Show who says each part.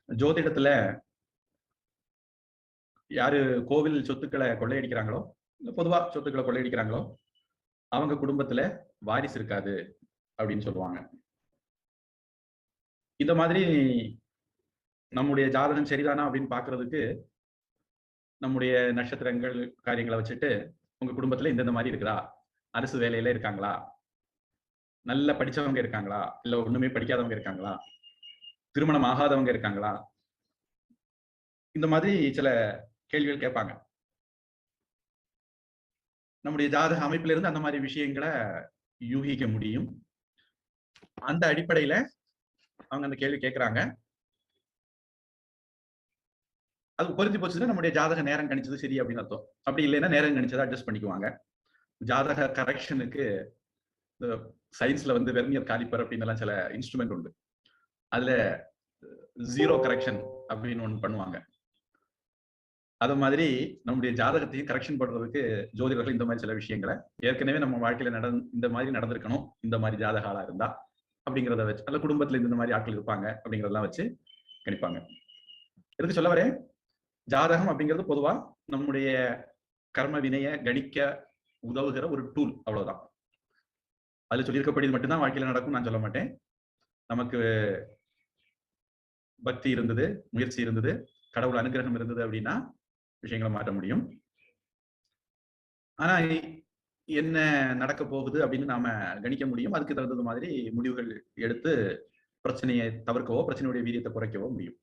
Speaker 1: ஜோதிடத்துல யாரு கோவில் சொத்துக்களை கொள்ளையடிக்கிறாங்களோ, இல்ல பொதுவா சொத்துக்களை கொள்ளையடிக்கிறாங்களோ, அவங்க குடும்பத்துல வாரிசு இருக்காது அப்படின்னு சொல்லுவாங்க. இந்த மாதிரி நம்முடைய ஜாதகம் சரிதானா அப்படின்னு பாக்குறதுக்கு நம்முடைய நட்சத்திரங்கள் காரியங்களை வச்சுட்டு உங்க குடும்பத்துல இந்த மாதிரி இருக்குதா, அரசு வேலையில இருக்காங்களா, நல்ல படிச்சவங்க இருக்காங்களா, இல்ல ஒண்ணுமே படிக்காதவங்க இருக்காங்களா, திருமணம் ஆகாதவங்க இருக்காங்களா, இந்த மாதிரி சில கேள்விகள் கேட்பாங்க. நம்முடைய ஜாதக அமைப்பில இருந்து அந்த மாதிரி விஷயங்களை யூகிக்க முடியும். அந்த அடிப்படையில அவங்க அந்த கேள்வி கேட்கிறாங்க. அது பொருந்தி போச்சுன்னா நம்முடைய ஜாதக நேரம் கணிச்சது சரி அப்படின்னு அர்த்தம். அப்படி இல்லைன்னா நேரம் கணிச்சதை அட்ஜஸ்ட் பண்ணிக்குவாங்க. ஜாதக கரெக்ஷனுக்கு சயின்ஸ்ல வந்து வெர்னியர் காலிப்பர் அப்படின்னு எல்லாம் சில இன்ஸ்ட்ருமெண்ட் உண்டு. அதுல ஜீரோ கரெக்ஷன் அப்படின்னு ஒண்ணு பண்ணுவாங்க. அது மாதிரி நம்முடைய ஜாதகத்தையும் கரெக்ஷன் பண்றதுக்கு ஜோதிடர்கள் இந்த மாதிரி சில விஷயங்களை ஏற்கனவே நம்ம வாழ்க்கையில இந்த மாதிரி நடந்திருக்கணும், இந்த மாதிரி ஜாதக ஆளா இருந்தா அப்படிங்கிறத வச்சு, நல்ல குடும்பத்துல இந்த மாதிரி ஆட்கள் இருப்பாங்க அப்படிங்கறதெல்லாம் வச்சு கணிப்பாங்க. எதுக்கு சொல்ல வரேன், ஜாதகம் அப்படிங்கிறது பொதுவா நம்முடைய கர்ம வினைய கணிக்க உதவுகிற ஒரு டூல், அவ்வளவுதான். அதுல சொல்லியிருக்கப்படி மட்டும்தான் வாழ்க்கையில நடக்கும் நான் சொல்ல மாட்டேன். நமக்கு பக்தி இருந்தது, முயற்சி இருந்தது, கடவுள் அனுகிரகம் இருந்தது அப்படின்னா விஷயங்களை மாற்ற முடியும். ஆனா என்ன நடக்க போகுது அப்படின்னு நாம கணிக்க முடியும். அதுக்கு தகுந்த மாதிரி முடிவுகள் எடுத்து பிரச்சனையை தவிர்க்கவோ பிரச்சனையுடைய வீரியத்தை குறைக்கவோ முடியும்.